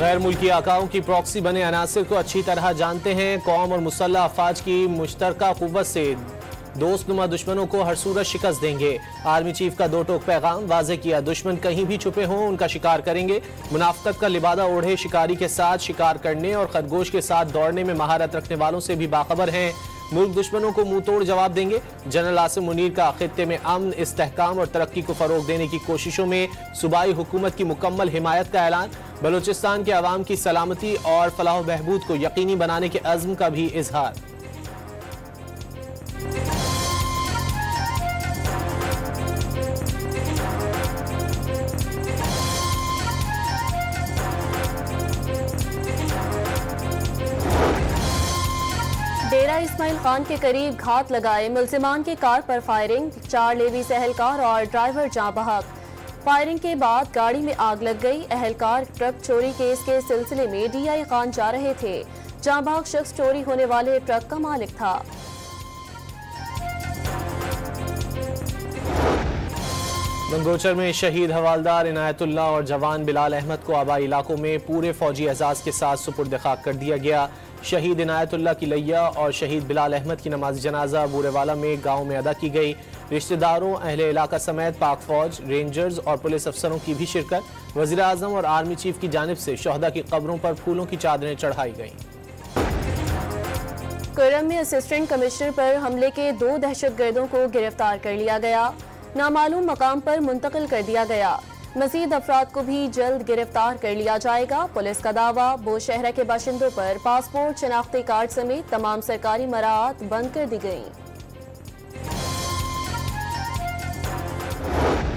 गैर मुल्की आकाओं की प्रॉक्सी बने अनासिर को अच्छी तरह जानते हैं। कौम और मुसल्लह अफवाज की मुश्तरका कुव्वत से दोस्तनुमा दुश्मनों को हर सूरत शिकस्त देंगे। आर्मी चीफ का दो टोक पैगाम वाज़ेह किया, दुश्मन कहीं भी छुपे हों उनका शिकार करेंगे। मुनाफकत का लिबादा ओढ़े शिकारी के साथ शिकार करने और खरगोश के साथ दौड़ने में महारत रखने वालों से भी बाखबर हैं। मुल्क दुश्मनों को मुंह तोड़ जवाब देंगे। जनरल आसिम मुनीर का खित्ते में अमन, इस्तेहकाम और तरक्की को फरोग देने की कोशिशों में सूबाई हुकूमत की मुकम्मल हिमायत का ऐलान। बलूचिस्तान के अवाम की सलामती और फलाह बहबूद को यकीनी बनाने के अज़्म का भी इजहार। डेरा इस्माइल खान के करीब घात लगाए मुल्जिमान की कार पर फायरिंग, 4 लेवीज एहलकार और ड्राइवर जाँ बहक। फायरिंग के बाद गाड़ी में आग लग गई। एहलकार ट्रक चोरी केस के सिलसिले में DI खान जा रहे थे। जाँ बहक शख्स चोरी होने वाले ट्रक का मालिक था। गंगोचर में शहीद हवालदार इनायतुल्लाह और जवान बिलाल अहमद को आबाई इलाकों में पूरे फौजी एजाज के साथ सुपुर्द खाक कर दिया गया। शहीद इनायतुल्लाह की लैया और शहीद बिलाल अहमद की नमाज जनाजा बूरेवाला में गांव में अदा की गई। रिश्तेदारों, अहले इलाका समेत पाक फौज, रेंजर्स और पुलिस अफसरों की भी शिरकत। वज़ीर आज़म और आर्मी चीफ की जानिब से शहदा की कब्रों पर फूलों की चादरें चढ़ाई गईं। करम में असिस्टेंट कमिश्नर पर हमले के 2 दहशतगर्दों को गिरफ्तार कर लिया गया। नामालूम मकाम पर मुंतकिल कर दिया गया। मजीद अफराद को भी जल्द गिरफ्तार कर लिया जाएगा। पुलिस का दावा, बोशहरा के बाशिंदों पर पासपोर्ट, शनाख्ती कार्ड समेत तमाम सरकारी मराहत बंद कर दी गई।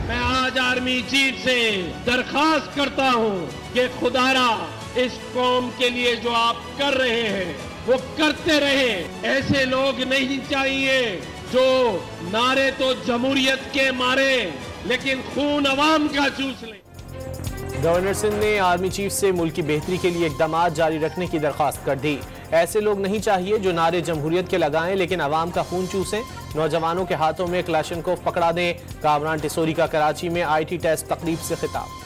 मैं आज आर्मी चीफ से दरखास्त करता हूं कि खुदारा इस कौम के लिए जो आप कर रहे हैं वो करते रहे। ऐसे लोग नहीं चाहिए जो नारे तो जमहूरियत के मारे लेकिन खून अवाम का चूस ले। गवर्नर सिंध ने आर्मी चीफ से मुल्क की बेहतरी के लिए इक़दामात जारी रखने की दरख्वास्त कर दी। ऐसे लोग नहीं चाहिए जो नारे जमहूरियत के लगाएं लेकिन अवाम का खून चूसें। नौजवानों के हाथों में क्लाशनकोफ पकड़ा दें। कामरान टिसोरी का कराची में IT टेस्ट तकरीब से खिताब।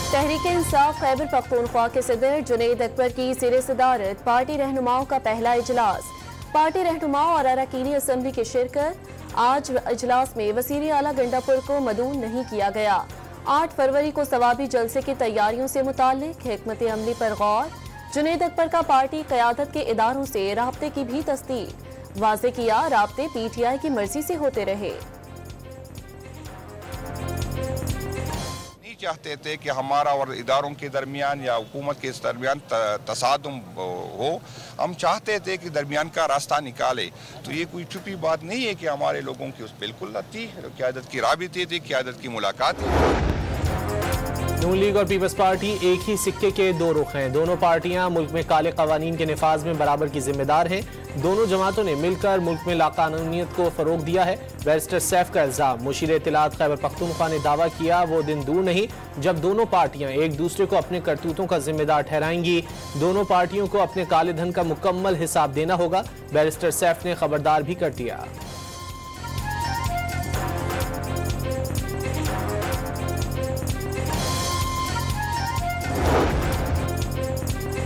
तहरीक इंसाफ खैबर पख्तूनख्वा के सदर जुनैद अकबर की ज़ेर सदारत पार्टी रहनुमाओं का पहला इजलास। पार्टी रहनुमाओं और अरकानी असम्बली की शिरकत। आज इजलास में वज़ीर आला गंडापुर को मदून नहीं किया गया। 8 फरवरी को सवाबी जलसे की तैयारियों से मुताल्लिक हिकमत अमली पर गौर। जुनैद अकबर का पार्टी क़यादत के इदारों से राब्ते की भी तस्दीक। वाज़ेह किया, राब्ते PTI की मर्जी से होते रहे। चाहते थे कि हमारा और इदारों के दरमियान या हुकूमत के दरमियान तसादुम हो। हम चाहते थे कि दरमियान का रास्ता निकाले। तो ये कोई छुपी बात नहीं है कि हमारे लोगों की उस बिल्कुल थी, क़यादत की राबिते थी, क़यादत की मुलाकात थी। नून लीग और पीपल्स पार्टी एक ही सिक्के के 2 रुख हैं। दोनों पार्टियां मुल्क में काले कवानीन के निफाज में बराबर की जिम्मेदार हैं। दोनों जमातों ने मिलकर मुल्क में लाकानूनियत को फरोग दिया है। बैरिस्टर सैफ का इल्जाम, मुशीर इत्तलात खैबर पख्तूनख्वा ने दावा किया वो दिन दूर नहीं जब दोनों पार्टियां एक दूसरे को अपने करतूतों का जिम्मेदार ठहराएंगी। दोनों पार्टियों को अपने काले धन का मुकम्मल हिसाब देना होगा। बैरिस्टर सैफ ने खबरदार भी कर दिया।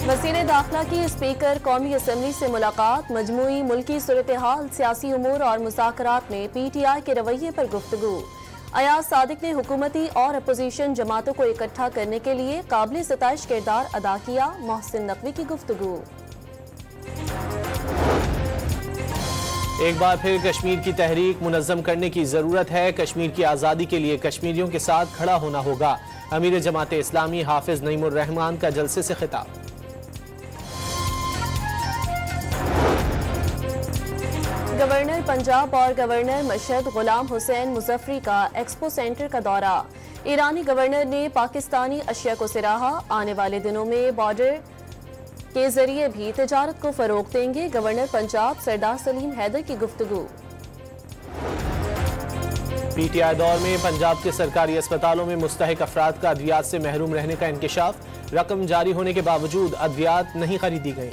वज़ीर दाखिला की स्पीकर कौमी असम्बली से मुलाकात। मजमूई मुल्की सूरत हाल, सियासी उमूर और मुज़ाकरात में PTI के रवैये पर गुफ्तगू। अयाज सादिक ने हुकूमती और अपोजिशन जमातों को इकट्ठा करने के लिए काबिल सताइश किरदार अदा किया। मोहसिन नकवी की गुफ्तगू। एक बार फिर कश्मीर की तहरीक मुनज़्ज़म करने की ज़रूरत है। कश्मीर की आज़ादी के लिए कश्मीरियों के साथ खड़ा होना होगा। अमीर जमात इस्लामी हाफिज नईमुर रहमान का जलसे से खिताब। गवर्नर पंजाब और गवर्नर मशहद गुलाम हुसैन मुजफ्फरी का एक्सपो सेंटर का दौरा। ईरानी गवर्नर ने पाकिस्तानी अशिया को सराहा। आने वाले दिनों में बॉर्डर के जरिए भी तिजारत को फरोग देंगे। गवर्नर पंजाब सरदार सलीम हैदर की गुफ्तगू। PTI दौर में पंजाब के सरकारी अस्पतालों में मुस्तहिक अफराद का अद्वियात से महरूम रहने का इंकशाफ। रकम जारी होने के बावजूद अद्वियात नहीं खरीदी गई।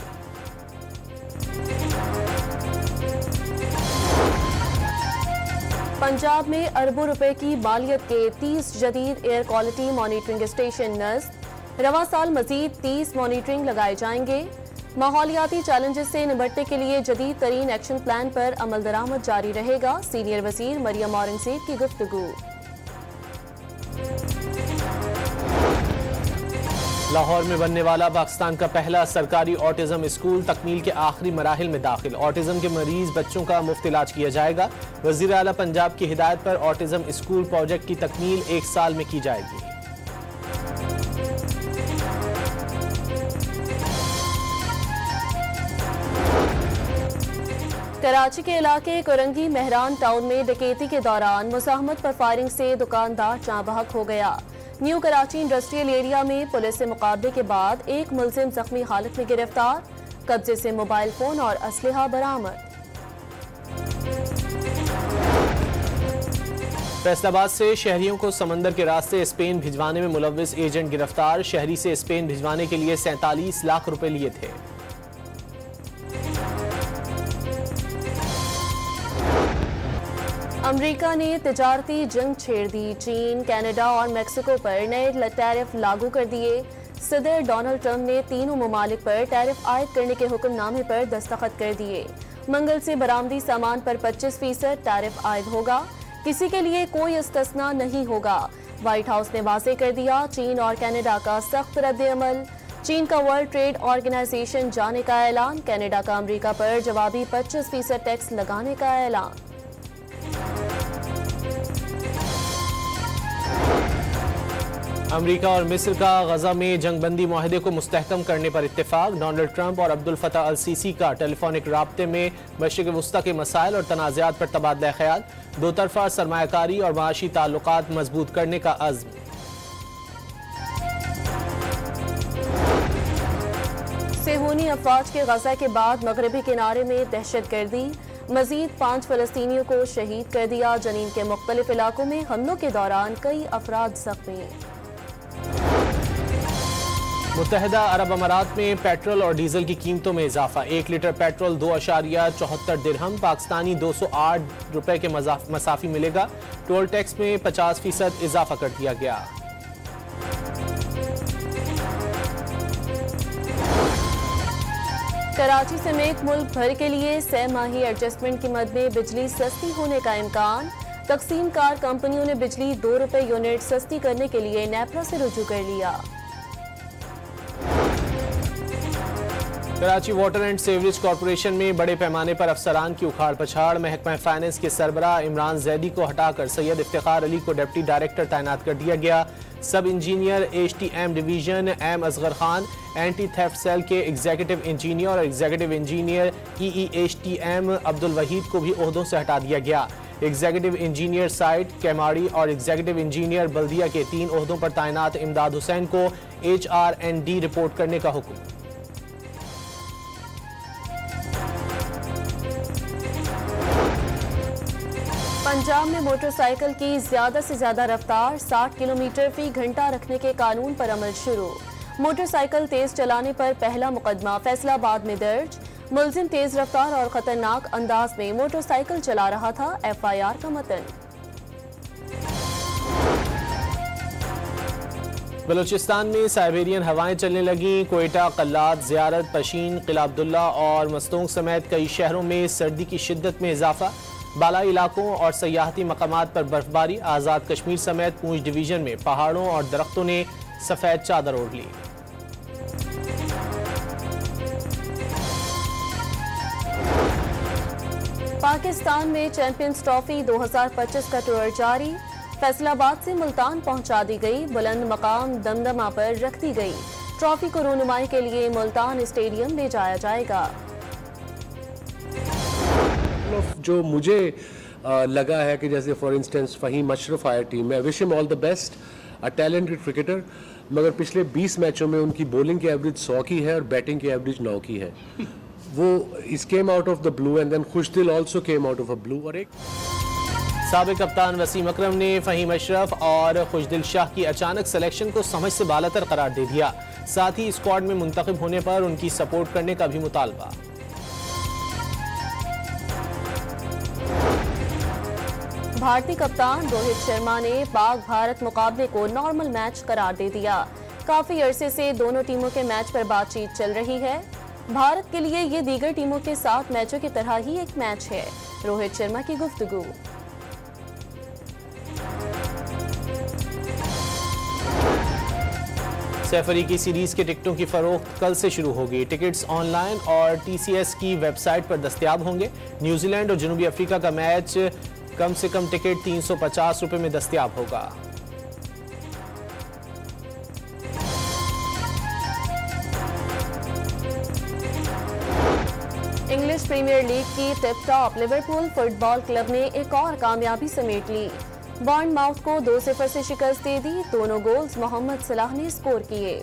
पंजाब में अरबों रुपए की मालियत के 30 जदीद एयर क्वालिटी मॉनिटरिंग स्टेशन नस्ब। रवा साल मजीद 30 मॉनिटरिंग लगाए जाएंगे। माहौलियाती चैलेंजेस से निपटने के लिए जदीद तरीन एक्शन प्लान पर अमल दरामद जारी रहेगा। सीनियर वजीर मरियम औरंगजेब की गुफ्तगू। लाहौर में बनने वाला पाकिस्तान का पहला सरकारी ऑटिज्म स्कूल तकमील के आखिरी मराहिल में दाखिल। ऑटिज्म के मरीज बच्चों का मुफ्त इलाज किया जाएगा। वजीर आला पंजाब की हिदायत पर ऑटिज्म स्कूल प्रोजेक्ट की तकमील 1 साल में की जाएगी। कराची के इलाके कोरंगी मेहरान टाउन में डकैती के दौरान मुज़ाहमत पर फायरिंग से दुकानदार जाँ बहक हो गया। न्यू कराची इंडस्ट्रियल एरिया में पुलिस से मुकाबले के बाद एक मुलजिम जख्मी हालत में गिरफ्तार। कब्जे से मोबाइल फोन और असलहा बरामद। फैसलाबाद से शहरियों को समंदर के रास्ते स्पेन भिजवाने में मुलव्विस एजेंट गिरफ्तार। शहरी से स्पेन भिजवाने के लिए 47 लाख रुपए लिए थे। अमेरिका ने तिजारती जंग छेड़ दी। चीन, कनाडा और मेक्सिको पर नए टैरिफ लागू कर दिए। सदर डोनाल्ड ट्रंप ने तीनों ममालिक पर टैरिफ आयद करने के हुक्मनामे पर दस्तखत कर दिए। मंगल से बरामदी सामान पर 25% टैरिफ आयद होगा। किसी के लिए कोई इस्तिस्ना नहीं होगा। व्हाइट हाउस ने वाज़ेह कर दिया चीन और कनाडा का सख्त रद्द-ए-अमल। चीन का वर्ल्ड ट्रेड ऑर्गेनाइजेशन जाने का ऐलान। कनाडा का अमेरिका पर जवाबी 25% टैक्स लगाने का ऐलान। अमेरिका और मिस्र का गजा में जंगबंदी मुआहदे को मुस्तहकम करने पर इत्तेफाक। डोनाल्ड ट्रंप और अब्दुल फताह अल सीसी का टेलीफोनिक राब्ते में मशरिक़ वस्ता के मसाइल और तनाज़ात पर तबादला ख्याल। दो तरफा सरमायाकारी और माशी ताल्लुकात मजबूत करने का अज़्म। सेहूनी अफवाज के गजा के बाद मगरबी किनारे में दहशतगर्दी। मजीद 5 फलस्तीनियों को शहीद कर दिया। जनीन के मुख्तलिफ इलाकों में हमलों के दौरान कई अफराद जख्मी। मुत्तहिदा अरब अमारात में पेट्रोल और डीजल की कीमतों में इजाफा। 1 लीटर पेट्रोल 2.74 दिरहम पाकिस्तानी 208 रुपए के मसाफी मिलेगा। टोल टैक्स में 50% इजाफा कर दिया गया। कराची समेत मुल्क भर के लिए 6 माही एडजस्टमेंट की मद में बिजली सस्ती होने का इम्कान। तकसीम कार कंपनियों ने बिजली 2 रुपए यूनिट सस्ती करने के लिए नेपरा से रुजू कर लिया। Karachi water and sewerage corporation में बड़े पैमाने पर अफसरान की उखाड़ पछाड़। महकमा फाइनेंस के सरबराह इमरान जैदी को हटाकर सैयद इफ्तिखार अली को डिप्टी डायरेक्टर तैनात कर दिया गया। Sub engineer HTM division M Asgar Khan, anti theft cell के एग्जीक्यूटिव इंजीनियर और executive engineer EEHTM Abdul Waheed को भी ओहदों से हटा दिया गया। एग्जीक्यूटिव इंजीनियर साइट केमाड़ी और एग्जीक्यूटिव इंजीनियर बल्दिया के 3 ओहदों पर तैनात इमदाद हुसैन को HRND रिपोर्ट करने का हुक्म। पंजाब में मोटरसाइकिल की ज्यादा से ज्यादा रफ्तार 60 किलोमीटर फी घंटा रखने के कानून पर अमल शुरू। मोटरसाइकिल तेज चलाने पर पहला मुकदमा फैसलाबाद में दर्ज। मुलजिम तेज रफ्तार और खतरनाक अंदाज में मोटरसाइकिल चला रहा था। FIR का मतन। बलूचिस्तान में साइबेरियन हवाएं चलने लगी। कोयटा, कल्लात, ज़ियारत, पशीन, किला अब्दुल्ला और मस्तोंग समेत कई शहरों में सर्दी की शिद्दत में इजाफा। बालाई इलाकों और सयाहती मकामात पर बर्फबारी। आज़ाद कश्मीर समेत पूंछ डिवीजन में पहाड़ों और दरख्तों ने सफ़ेद चादर ओढ़ ली। पाकिस्तान में चैंपियंस ट्रॉफी 2025 का टूर जारी। फैसलाबाद से मुल्तान पहुंचा दी गई। बुलंद मकाम दमदमा पर रख दी गई। ट्रॉफी को रूनुमाई के लिए मुल्तान स्टेडियम ले जाया जाएगा। जो मुझे लगा है कि जैसे फॉर इंस्टेंस फ़हीम अशरफ आया टीम में, wish him all the best, a talented cricketer, मगर पिछले 20 मैचों में उनकी बॉलिंग की एवरेज 100 की है और बैटिंग की एवरेज 9 की है। वो इस came out of the blue and then Khushdil also came out of a blue. और एक साबिक कप्तान वसीम अकरम ने फ़हीम अशरफ और खुशदिल शाह की अचानक सिलेक्शन को समझ से बालातर करार दे दिया। साथ ही स्क्वाड में मुंतखब होने पर उनकी सपोर्ट करने का भी मुतालबा। भारतीय कप्तान रोहित शर्मा ने पाक भारत मुकाबले को नॉर्मल मैच करार दे दिया। काफी अरसे से दोनों टीमों के मैच पर बातचीत चल रही है। भारत के लिए ये दीगर टीमों के साथ मैचों की तरह ही एक मैच है। रोहित शर्मा की गुफ्तगू। सैफ अली की सीरीज के टिकटों की फरोख्त कल से शुरू होगी। टिकट्स ऑनलाइन और टीसीएस की वेबसाइट पर दस्तयाब होंगे। न्यूजीलैंड और जनूबी अफ्रीका का मैच कम से कम टिकट 350 रुपए में दस्तयाब होगा। इंग्लिश प्रीमियर लीग की tip top Liverpool football club ने एक और कामयाबी समेट ली। बॉर्नमाउथ को 2-0 से शिकस्त दे दी। दोनों गोल्स मोहम्मद सलाह ने स्कोर किए।